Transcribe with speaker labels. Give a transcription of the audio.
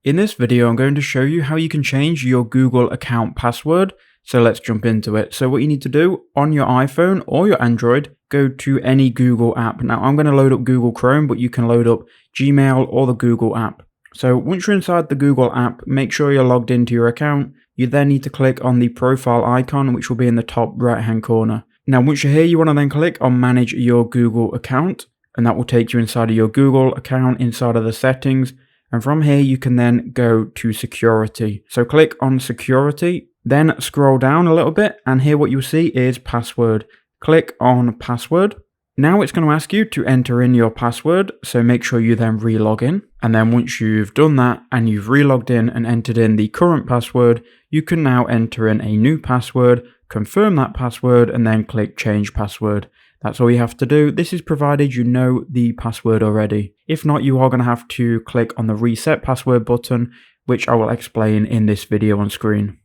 Speaker 1: In this video, I'm going to show you how you can change your Google account password. So let's jump into it. So what you need to do on your iPhone or your Android, go to any Google app. Now I'm going to load up Google Chrome, but you can load up Gmail or the Google app. So once you're inside the Google app, make sure you're logged into your account. You then need to click on the profile icon, which will be in the top right hand corner. Now once you're here, you want to then click on manage your Google account, and that will take you inside of your Google account inside of the settings. And from here, you can then go to security. So click on security, then scroll down a little bit, and here what you'll see is password. Click on password. Now it's going to ask you to enter in your password, so make sure you then re-log in. And then once you've done that and you've re-logged in and entered in the current password, you can now enter in a new password, confirm that password, and then click change password. That's all you have to do. This is provided you know the password already. If not, you are going to have to click on the reset password button, which I will explain in this video on screen.